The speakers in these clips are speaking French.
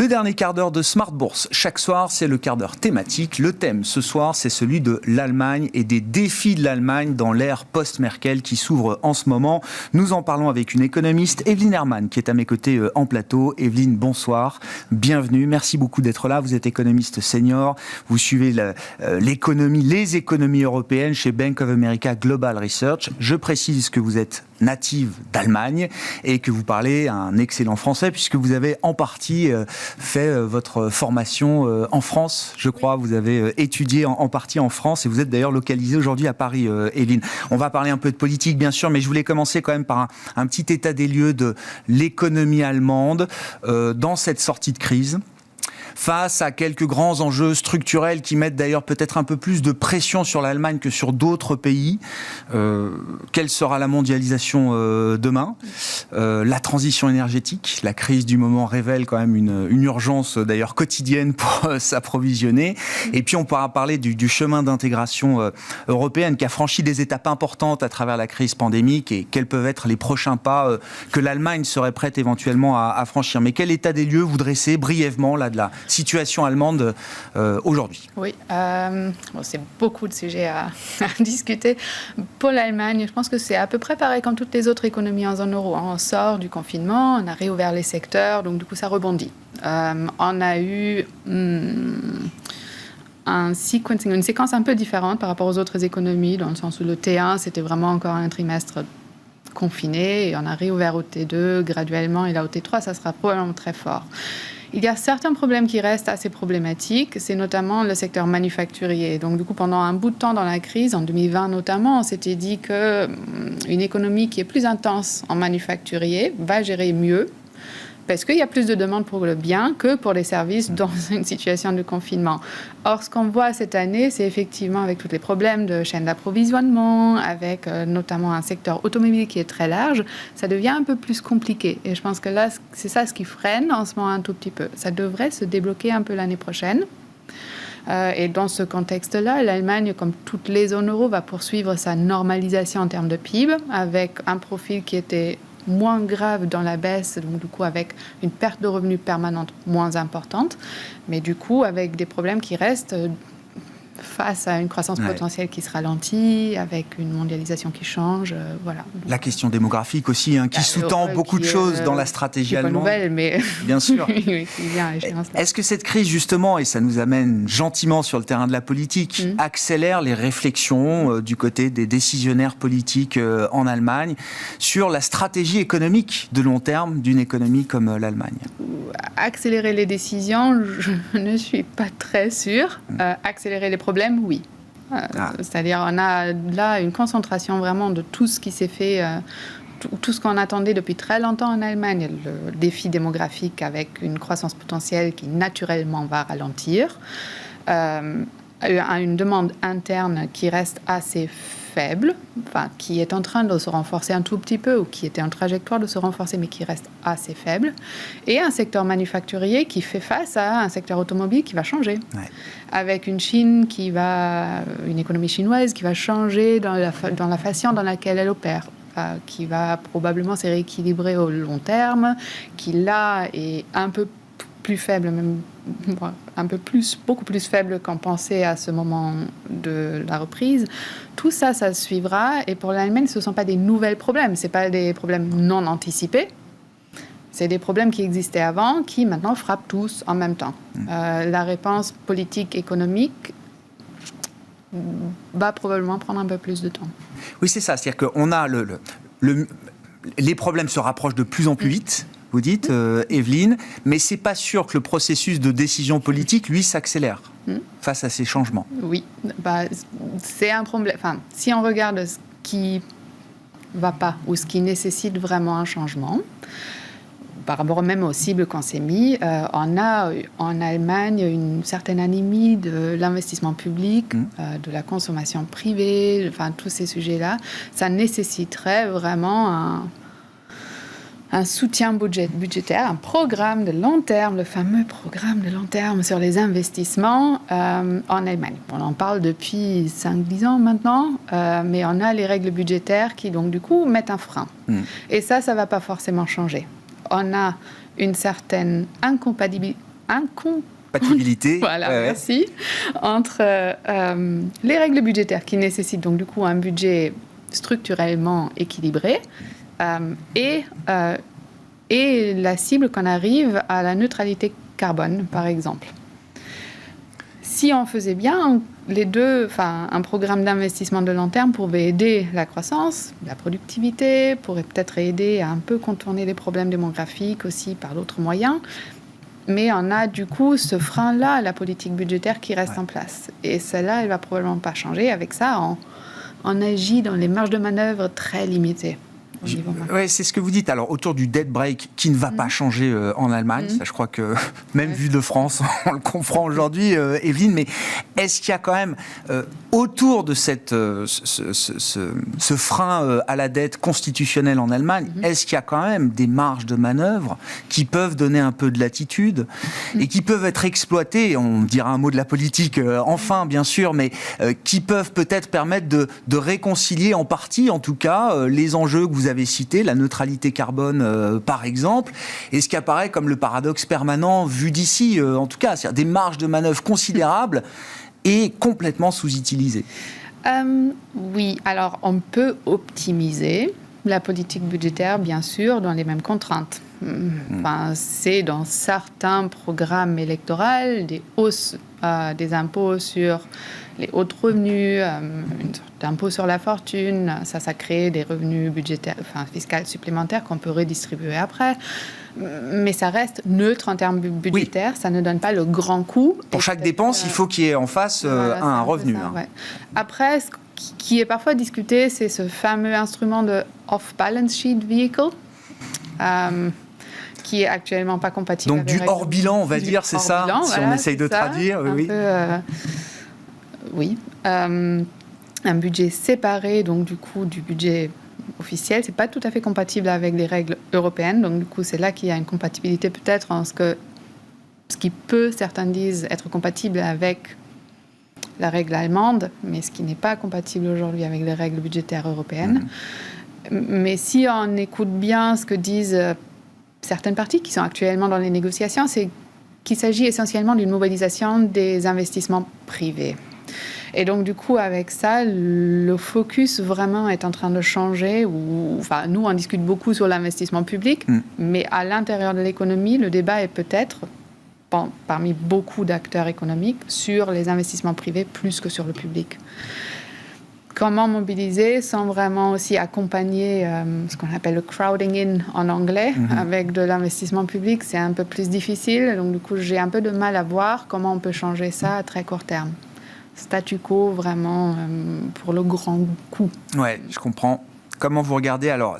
Le dernier quart d'heure de Smart Bourse. Chaque soir, c'est le quart d'heure thématique. Le thème ce soir, c'est celui de l'Allemagne et des défis de l'Allemagne dans l'ère post-Merkel qui s'ouvre en ce moment. Nous en parlons avec une économiste, Evelyne Herrmann, qui est à mes côtés en plateau. Evelyne, bonsoir. Bienvenue. Merci beaucoup d'être là. Vous êtes économiste senior. Vous suivez les économies européennes chez Bank of America Global Research. Je précise que vous êtes native d'Allemagne et que vous parlez un excellent français puisque vous avez en partie fait votre formation en France, je crois. Vous avez étudié en partie en France et vous êtes d'ailleurs localisé aujourd'hui à Paris, Evelyne. On va parler un peu de politique, bien sûr, mais je voulais commencer quand même par un petit état des lieux de l'économie allemande dans cette sortie de crise. Face à quelques grands enjeux structurels qui mettent d'ailleurs peut-être un peu plus de pression sur l'Allemagne que sur d'autres pays. Quelle sera la mondialisation demain ? La transition énergétique, la crise du moment révèle quand même une urgence d'ailleurs quotidienne pour s'approvisionner. Et puis on pourra parler du chemin d'intégration européenne qui a franchi des étapes importantes à travers la crise pandémique et quels peuvent être les prochains pas que l'Allemagne serait prête éventuellement à franchir. Mais quel état des lieux vous dressez brièvement là de la situation allemande aujourd'hui? Oui, c'est beaucoup de sujets à discuter. Pour l'Allemagne, je pense que c'est à peu près pareil comme toutes les autres économies en zone euro. On sort du confinement, on a réouvert les secteurs, donc du coup ça rebondit. On a eu une séquence un peu différente par rapport aux autres économies, dans le sens où le T1, c'était vraiment encore un trimestre confiné, et on a réouvert au T2 graduellement, et là au T3, ça sera probablement très fort. Il y a certains problèmes qui restent assez problématiques, c'est notamment le secteur manufacturier. Donc du coup, pendant un bout de temps dans la crise, en 2020 notamment, on s'était dit qu'une économie qui est plus intense en manufacturier va gérer mieux, parce qu'il y a plus de demandes pour le bien que pour les services dans une situation de confinement. Or, ce qu'on voit cette année, c'est effectivement avec tous les problèmes de chaîne d'approvisionnement, avec notamment un secteur automobile qui est très large, ça devient un peu plus compliqué. Et je pense que là, c'est ça ce qui freine en ce moment un tout petit peu. Ça devrait se débloquer un peu l'année prochaine. Et dans ce contexte-là, l'Allemagne, comme toutes les zones euro, va poursuivre sa normalisation en termes de PIB, avec un profil qui était moins grave dans la baisse, donc du coup avec une perte de revenus permanente moins importante, mais du coup avec des problèmes qui restent face à une croissance potentielle qui se ralentit, avec une mondialisation qui change, voilà. La question démographique aussi, qui sous-tend beaucoup de choses dans la stratégie allemande. Pas nouvelle, mais bien sûr. Oui, qui vient à échéance là. Est-ce que cette crise, justement, et ça nous amène gentiment sur le terrain de la politique, accélère les réflexions du côté des décisionnaires politiques en Allemagne sur la stratégie économique de long terme d'une économie comme l'Allemagne? Accélérer les décisions, je ne suis pas très sûre. Accélérer les problèmes, oui. C'est-à-dire, on a là une concentration vraiment de tout ce qui s'est fait, tout ce qu'on attendait depuis très longtemps en Allemagne. Le défi démographique avec une croissance potentielle qui naturellement va ralentir. Une demande interne qui reste assez faible, qui est en train de se renforcer un tout petit peu ou qui était en trajectoire de se renforcer mais qui reste assez faible, et un secteur manufacturier qui fait face à un secteur automobile qui va changer, avec une Chine une économie chinoise qui va changer dans la façon dans laquelle elle opère, qui va probablement se rééquilibrer au long terme, qui là est un peu plus faible, même beaucoup plus faible qu'on pensait à ce moment de la reprise. Tout ça, ça suivra. Et pour l'Allemagne, ce ne sont pas des nouvelles problèmes. Ce ne sont pas des problèmes non anticipés. C'est des problèmes qui existaient avant, qui maintenant frappent tous en même temps. La réponse politique, économique va probablement prendre un peu plus de temps. Oui, c'est ça. C'est-à-dire qu'on a les problèmes se rapprochent de plus en plus vite. Vous dites, Evelyne, mais c'est pas sûr que le processus de décision politique, lui, s'accélère face à ces changements. Oui, c'est un problème. Enfin, si on regarde ce qui va pas ou ce qui nécessite vraiment un changement, par rapport même aux cibles qu'on s'est mis, on a en Allemagne une certaine anémie de l'investissement public, de la consommation privée, enfin tous ces sujets-là. Ça nécessiterait vraiment un soutien budgétaire, un programme de long terme, le fameux programme de long terme sur les investissements en Allemagne. On en parle depuis 5-10 ans maintenant, mais on a les règles budgétaires qui, donc, du coup, mettent un frein. Et ça ne va pas forcément changer. On a une certaine compatibilité. Voilà, merci. Entre les règles budgétaires qui nécessitent donc du coup un budget structurellement équilibré et la cible qu'on arrive à la neutralité carbone, par exemple. Si on faisait bien les deux, un programme d'investissement de long terme pourrait aider la croissance, la productivité, pourrait peut-être aider à un peu contourner les problèmes démographiques aussi par d'autres moyens. Mais on a du coup ce frein-là à la politique budgétaire qui reste en place. Et celle-là, elle ne va probablement pas changer. Avec ça, on agit dans les marges de manœuvre très limitées. Oui, c'est ce que vous dites. Alors, autour du debt break qui ne va pas changer en Allemagne, ça, je crois que même vu de France, on le comprend aujourd'hui, Evelyne, mais est-ce qu'il y a quand même, autour de ce frein à la dette constitutionnelle en Allemagne, est-ce qu'il y a quand même des marges de manœuvre qui peuvent donner un peu de latitude et qui peuvent être exploitées, on dira un mot de la politique enfin, bien sûr, mais qui peuvent peut-être permettre de réconcilier en partie, en tout cas, les enjeux que vous avez cités, la neutralité carbone par exemple, et ce qui apparaît comme le paradoxe permanent vu d'ici, en tout cas, c'est-à-dire des marges de manœuvre considérables et complètement sous-utilisées. Oui, alors on peut optimiser la politique budgétaire, bien sûr, dans les mêmes contraintes. C'est dans certains programmes électoraux des hausses des impôts sur les hauts revenus, une sorte d'impôt sur la fortune, ça crée des revenus budgétaires, fiscaux supplémentaires qu'on peut redistribuer après. Mais ça reste neutre en termes budgétaires, ça ne donne pas le grand coup. Pour chaque dépense, il faut qu'il y ait en face un revenu. Ça, ouais. Après, ce qui est parfois discuté, c'est ce fameux instrument de off-balance sheet vehicle, qui est actuellement pas compatible. Donc du hors-bilan, on va dire, c'est ça, si on essaye de traduire. Oui. Un budget séparé, donc du coup, du budget officiel, c'est pas tout à fait compatible avec les règles européennes. Donc du coup, c'est là qu'il y a une compatibilité peut-être en ce qui peut, certains disent, être compatible avec la règle allemande, mais ce qui n'est pas compatible aujourd'hui avec les règles budgétaires européennes. Mais si on écoute bien ce que disent certaines parties qui sont actuellement dans les négociations, c'est qu'il s'agit essentiellement d'une mobilisation des investissements privés. Et donc, du coup, avec ça, le focus vraiment est en train de changer. Nous, on discute beaucoup sur l'investissement public, mais à l'intérieur de l'économie, le débat est peut-être, parmi beaucoup d'acteurs économiques, sur les investissements privés plus que sur le public. Comment mobiliser sans vraiment aussi accompagner ce qu'on appelle le crowding in en anglais, avec de l'investissement public, c'est un peu plus difficile. Donc, du coup, j'ai un peu de mal à voir comment on peut changer ça à très court terme. Statu quo, vraiment, pour le grand coup. Oui, je comprends. Comment vous regardez alors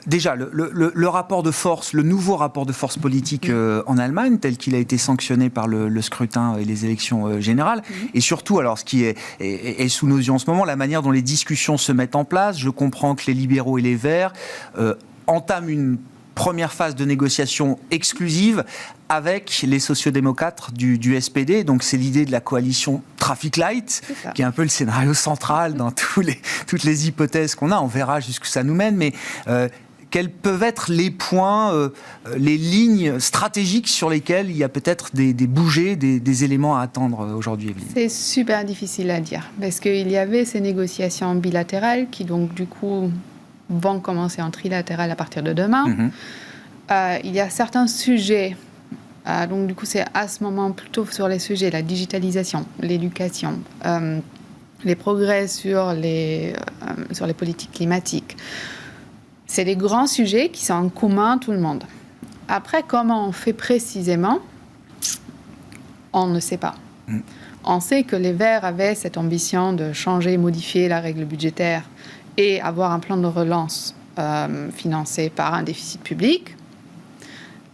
déjà le rapport de force, le nouveau rapport de force politique en Allemagne, tel qu'il a été sanctionné par le scrutin et les élections générales, et surtout, alors ce qui est sous nos yeux en ce moment, la manière dont les discussions se mettent en place. Je comprends que les libéraux et les Verts entament une première phase de négociation exclusive avec les sociodémocrates du SPD. Donc c'est l'idée de la coalition Traffic Light, qui est un peu le scénario central dans toutes les hypothèses qu'on a. On verra jusqu'où ça nous mène, mais quels peuvent être les points, les lignes stratégiques sur lesquelles il y a peut-être des bougées, des éléments à attendre aujourd'hui, Evelyne? C'est super difficile à dire, parce qu'il y avait ces négociations bilatérales qui, donc, du coup, vont commencer en trilatéral à partir de demain. Il y a certains sujets, donc du coup c'est à ce moment plutôt sur les sujets, la digitalisation, l'éducation, les progrès sur les politiques climatiques. C'est des grands sujets qui sont en commun tout le monde. Après, comment on fait précisément, on ne sait pas. On sait que les Verts avaient cette ambition de changer, modifier la règle budgétaire et avoir un plan de relance financé par un déficit public.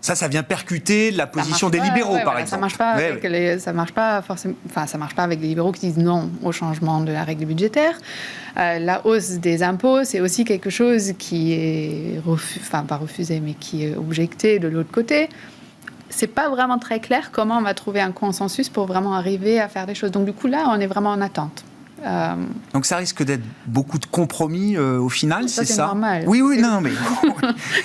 Ça vient percuter la position des libéraux, par exemple. Ça marche pas forcément. Enfin, ça marche pas avec les libéraux qui disent non au changement de la règle budgétaire. La hausse des impôts, c'est aussi quelque chose qui est pas refusé, mais qui est objecté de l'autre côté. C'est pas vraiment très clair comment on va trouver un consensus pour vraiment arriver à faire des choses. Donc du coup là, on est vraiment en attente. Donc ça risque d'être beaucoup de compromis au final, c'est ça? Normal. Oui, non, mais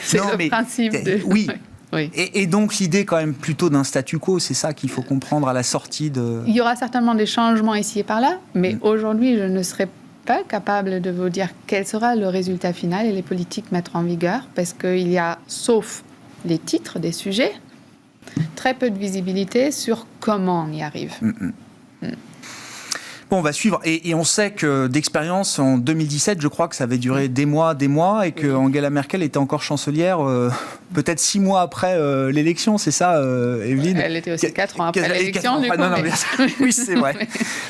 c'est le principe. Oui. Oui. Et donc l'idée quand même plutôt d'un statu quo, c'est ça qu'il faut comprendre à la sortie de... Il y aura certainement des changements ici et par là, mais aujourd'hui, je ne serai pas capable de vous dire quel sera le résultat final et les politiques mettre en vigueur, parce qu'il y a, sauf les titres des sujets, très peu de visibilité sur comment on y arrive. Bon, on va suivre. Et on sait que d'expérience, en 2017, je crois que ça avait duré des mois, et que Angela Merkel était encore chancelière peut-être 6 mois après l'élection, c'est ça, Evelyne ? Elle était aussi 4 ans après l'élection, du coup. Oui, c'est vrai.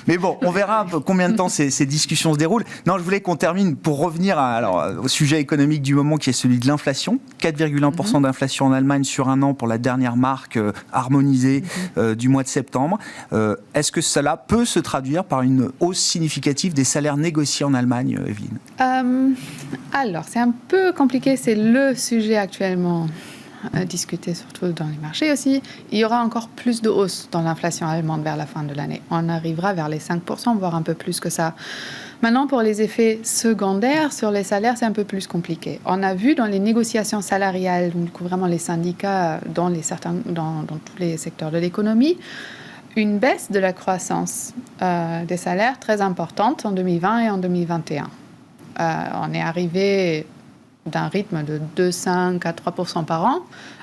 Mais bon, on verra un peu combien de temps ces discussions se déroulent. Non, je voulais qu'on termine pour revenir au sujet économique du moment, qui est celui de l'inflation. 4,1% d'inflation en Allemagne sur un an pour la dernière marque harmonisée du mois de septembre. Est-ce que cela peut se traduire par une hausse significative des salaires négociés en Allemagne, Evelyne ? Alors, c'est un peu compliqué. C'est le sujet actuellement discuté, surtout dans les marchés aussi. Il y aura encore plus de hausse dans l'inflation allemande vers la fin de l'année. On arrivera vers les 5%, voire un peu plus que ça. Maintenant, pour les effets secondaires sur les salaires, c'est un peu plus compliqué. On a vu dans les négociations salariales, donc du coup vraiment les syndicats dans tous les secteurs de l'économie, une baisse de la croissance des salaires très importante en 2020 et en 2021. On est arrivé d'un rythme de 2,5 à 3% par an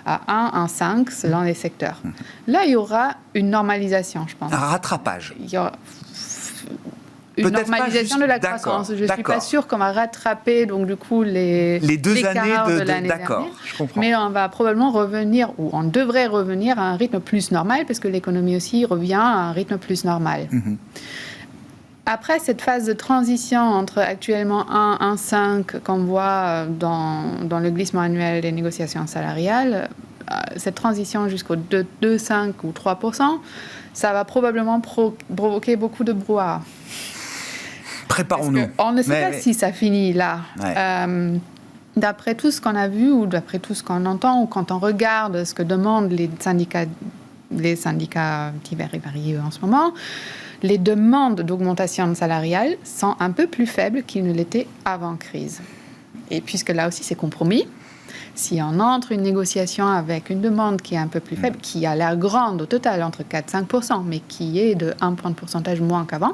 à 1,5 selon les secteurs. Là, il y aura une normalisation, je pense. Un rattrapage. Il y aura une normalisation de la croissance. Je ne suis pas sûre qu'on va rattraper donc du coup les 2 années de l'année dernière. Je comprends. Mais on va probablement revenir, ou on devrait revenir à un rythme plus normal, parce que l'économie aussi revient à un rythme plus normal. Après cette phase de transition entre actuellement 1,5 qu'on voit dans le glissement annuel des négociations salariales, cette transition jusqu'au 2,5 ou 3%, ça va probablement provoquer beaucoup de brouhaha. Préparons-nous. On ne sait pas si ça finit là. Ouais. D'après tout ce qu'on a vu ou d'après tout ce qu'on entend, ou quand on regarde ce que demandent les syndicats divers et variés en ce moment, les demandes d'augmentation salariale sont un peu plus faibles qu'ils ne l'étaient avant crise. Et puisque là aussi c'est compromis, si on entre une négociation avec une demande qui est un peu plus faible, qui a l'air grande au total, entre 4 et 5%, mais qui est de 1 point de pourcentage moins qu'avant,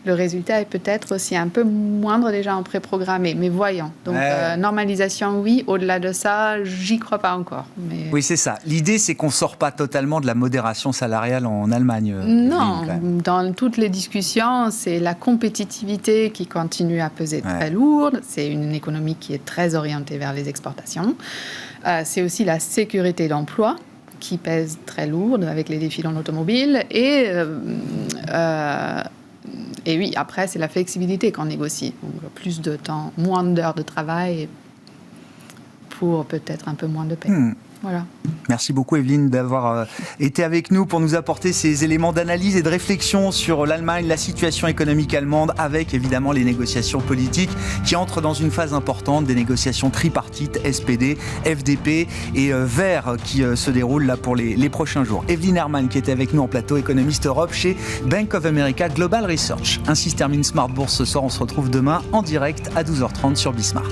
le résultat est peut-être aussi un peu moindre déjà en pré-programmé. Mais voyons. Donc, normalisation, oui. Au-delà de ça, j'y crois pas encore. Mais... Oui, c'est ça. L'idée, c'est qu'on ne sort pas totalement de la modération salariale en Allemagne. Non. Dans toutes les discussions, c'est la compétitivité qui continue à peser très lourde. C'est une économie qui est très orientée vers les exportations. C'est aussi la sécurité d'emploi qui pèse très lourde avec les défis dans l'automobile. Et oui, après, c'est la flexibilité qu'on négocie. Donc, plus de temps, moins d'heures de travail pour peut-être un peu moins de paie. Voilà. Merci beaucoup, Evelyne, d'avoir été avec nous pour nous apporter ces éléments d'analyse et de réflexion sur l'Allemagne, la situation économique allemande, avec évidemment les négociations politiques qui entrent dans une phase importante, des négociations tripartites, SPD, FDP et Verts qui se déroulent là pour les prochains jours. Evelyne Herrmann qui était avec nous en plateau, économiste Europe chez Bank of America Global Research. Ainsi se termine Smart Bourse ce soir. On se retrouve demain en direct à 12h30 sur Bismart.